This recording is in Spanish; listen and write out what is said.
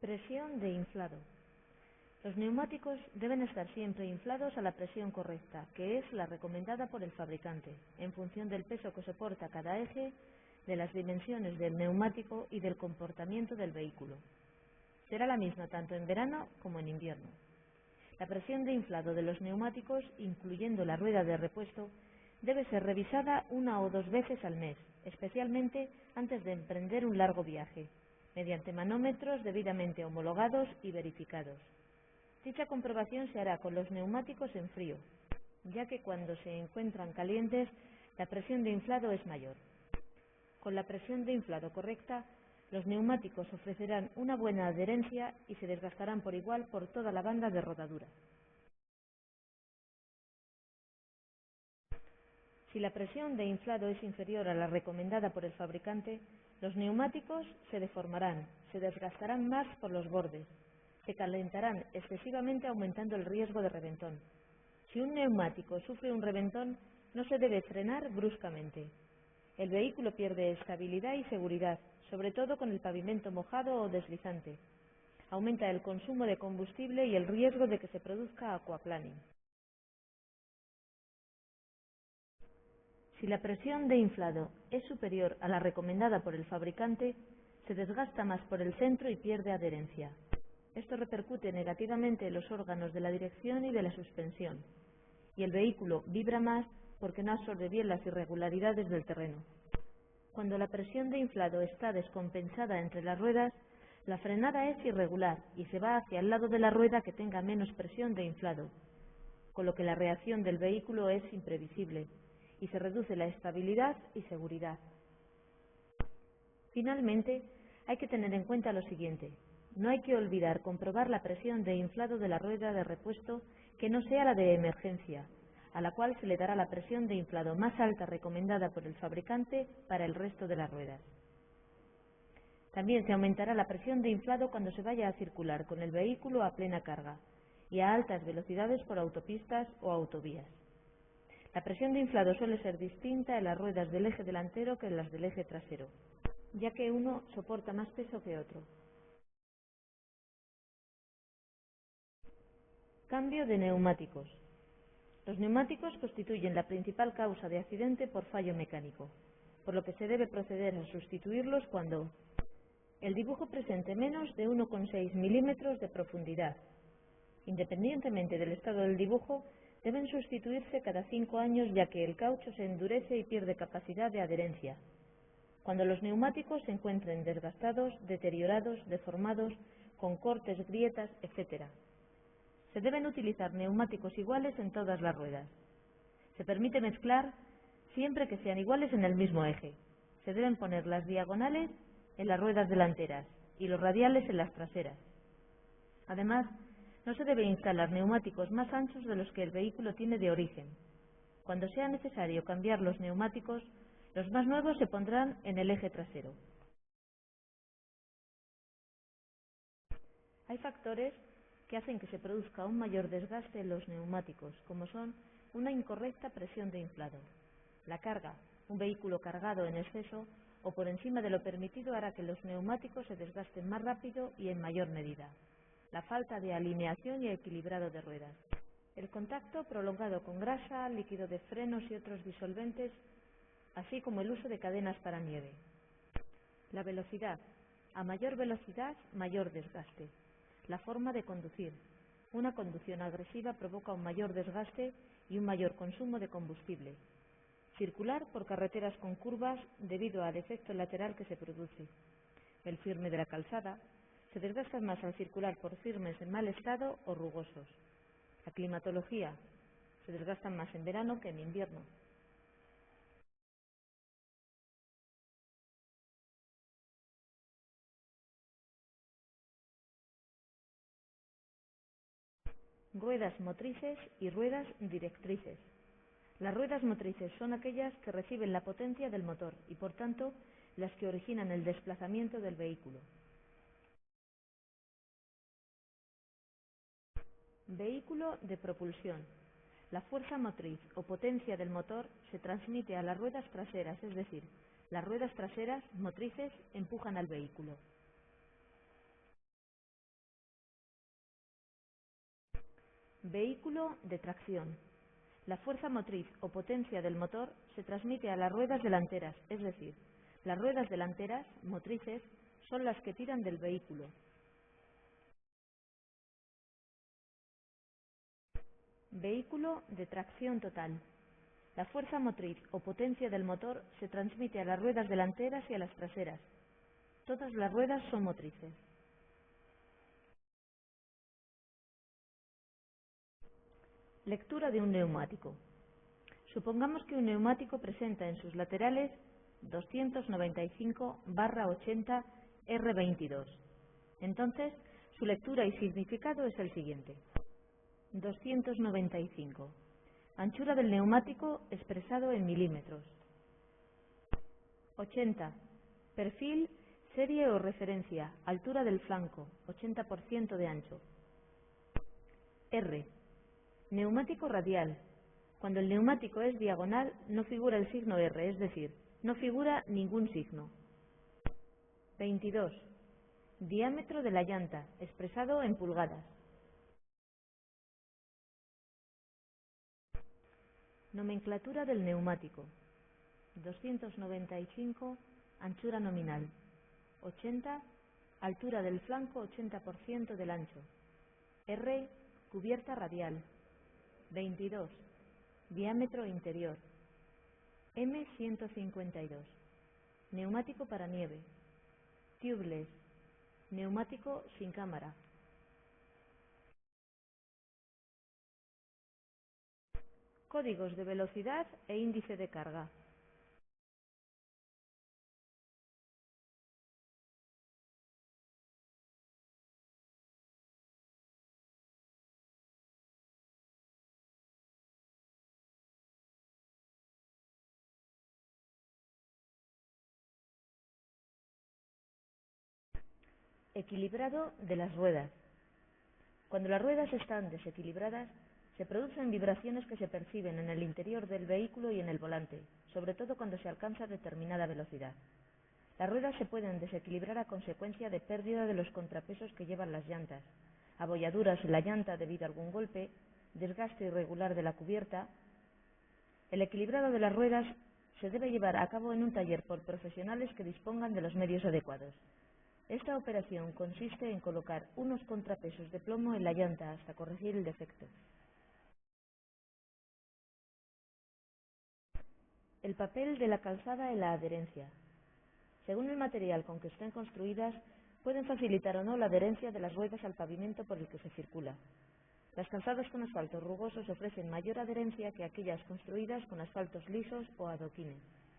Presión de inflado. Los neumáticos deben estar siempre inflados a la presión correcta, que es la recomendada por el fabricante, en función del peso que soporta cada eje, de las dimensiones del neumático y del comportamiento del vehículo. Será la misma tanto en verano como en invierno. La presión de inflado de los neumáticos, incluyendo la rueda de repuesto, debe ser revisada 1 o 2 veces al mes, especialmente antes de emprender un largo viaje, mediante manómetros debidamente homologados y verificados. Dicha comprobación se hará con los neumáticos en frío, ya que cuando se encuentran calientes la presión de inflado es mayor. Con la presión de inflado correcta, los neumáticos ofrecerán una buena adherencia y se desgastarán por igual por toda la banda de rodadura. Si la presión de inflado es inferior a la recomendada por el fabricante, los neumáticos se deformarán, se desgastarán más por los bordes, se calentarán excesivamente aumentando el riesgo de reventón. Si un neumático sufre un reventón, no se debe frenar bruscamente. El vehículo pierde estabilidad y seguridad, sobre todo con el pavimento mojado o deslizante. Aumenta el consumo de combustible y el riesgo de que se produzca aquaplaning. Si la presión de inflado es superior a la recomendada por el fabricante, se desgasta más por el centro y pierde adherencia. Esto repercute negativamente en los órganos de la dirección y de la suspensión, y el vehículo vibra más porque no absorbe bien las irregularidades del terreno. Cuando la presión de inflado está descompensada entre las ruedas, la frenada es irregular y se va hacia el lado de la rueda que tenga menos presión de inflado, con lo que la reacción del vehículo es imprevisible y se reduce la estabilidad y seguridad. Finalmente, hay que tener en cuenta lo siguiente. No hay que olvidar comprobar la presión de inflado de la rueda de repuesto que no sea la de emergencia, a la cual se le dará la presión de inflado más alta recomendada por el fabricante para el resto de las ruedas. También se aumentará la presión de inflado cuando se vaya a circular con el vehículo a plena carga y a altas velocidades por autopistas o autovías. La presión de inflado suele ser distinta en las ruedas del eje delantero que en las del eje trasero, ya que uno soporta más peso que otro. Cambio de neumáticos. Los neumáticos constituyen la principal causa de accidente por fallo mecánico, por lo que se debe proceder a sustituirlos cuando el dibujo presente menos de 1,6 milímetros de profundidad. Independientemente del estado del dibujo, deben sustituirse cada 5 años ya que el caucho se endurece y pierde capacidad de adherencia. Cuando los neumáticos se encuentren desgastados, deteriorados, deformados, con cortes, grietas, etc. Se deben utilizar neumáticos iguales en todas las ruedas. Se permite mezclar siempre que sean iguales en el mismo eje. Se deben poner las diagonales en las ruedas delanteras y los radiales en las traseras. Además, no se debe instalar neumáticos más anchos de los que el vehículo tiene de origen. Cuando sea necesario cambiar los neumáticos, los más nuevos se pondrán en el eje trasero. Hay factores que hacen que se produzca un mayor desgaste en los neumáticos, como son una incorrecta presión de inflado. La carga, un vehículo cargado en exceso o por encima de lo permitido hará que los neumáticos se desgasten más rápido y en mayor medida. La falta de alineación y equilibrado de ruedas. El contacto prolongado con grasa, líquido de frenos y otros disolventes, así como el uso de cadenas para nieve. La velocidad. A mayor velocidad, mayor desgaste. La forma de conducir. Una conducción agresiva provoca un mayor desgaste y un mayor consumo de combustible. Circular por carreteras con curvas debido al efecto lateral que se produce. El firme de la calzada. Se desgasta más al circular por firmes en mal estado o rugosos. La climatología. Se desgastan más en verano que en invierno. Ruedas motrices y ruedas directrices. Las ruedas motrices son aquellas que reciben la potencia del motor y, por tanto, las que originan el desplazamiento del vehículo. Vehículo de propulsión. La fuerza motriz o potencia del motor se transmite a las ruedas traseras, es decir, las ruedas traseras motrices empujan al vehículo. Vehículo de tracción. La fuerza motriz o potencia del motor se transmite a las ruedas delanteras, es decir, las ruedas delanteras, motrices, son las que tiran del vehículo. Vehículo de tracción total. La fuerza motriz o potencia del motor se transmite a las ruedas delanteras y a las traseras. Todas las ruedas son motrices. Lectura de un neumático. Supongamos que un neumático presenta en sus laterales 295/80 R22. Entonces, su lectura y significado es el siguiente. 295. Anchura del neumático expresado en milímetros. 80. Perfil, serie o referencia, altura del flanco, 80% de ancho. R. Neumático radial. Cuando el neumático es diagonal, no figura el signo R, es decir, no figura ningún signo. 22. Diámetro de la llanta, expresado en pulgadas. Nomenclatura del neumático. 295, anchura nominal. 80, altura del flanco, 80% del ancho. R, cubierta radial. 22, diámetro interior. M152, neumático para nieve. Tubeless, neumático sin cámara. Códigos de velocidad e índice de carga. Equilibrado de las ruedas. Cuando las ruedas están desequilibradas, se producen vibraciones que se perciben en el interior del vehículo y en el volante, sobre todo cuando se alcanza determinada velocidad. Las ruedas se pueden desequilibrar a consecuencia de pérdida de los contrapesos que llevan las llantas, abolladuras en la llanta debido a algún golpe, desgaste irregular de la cubierta. El equilibrado de las ruedas se debe llevar a cabo en un taller por profesionales que dispongan de los medios adecuados. Esta operación consiste en colocar unos contrapesos de plomo en la llanta hasta corregir el defecto. El papel de la calzada en la adherencia. Según el material con que estén construidas, pueden facilitar o no la adherencia de las ruedas al pavimento por el que se circula. Las calzadas con asfaltos rugosos ofrecen mayor adherencia que aquellas construidas con asfaltos lisos o adoquines.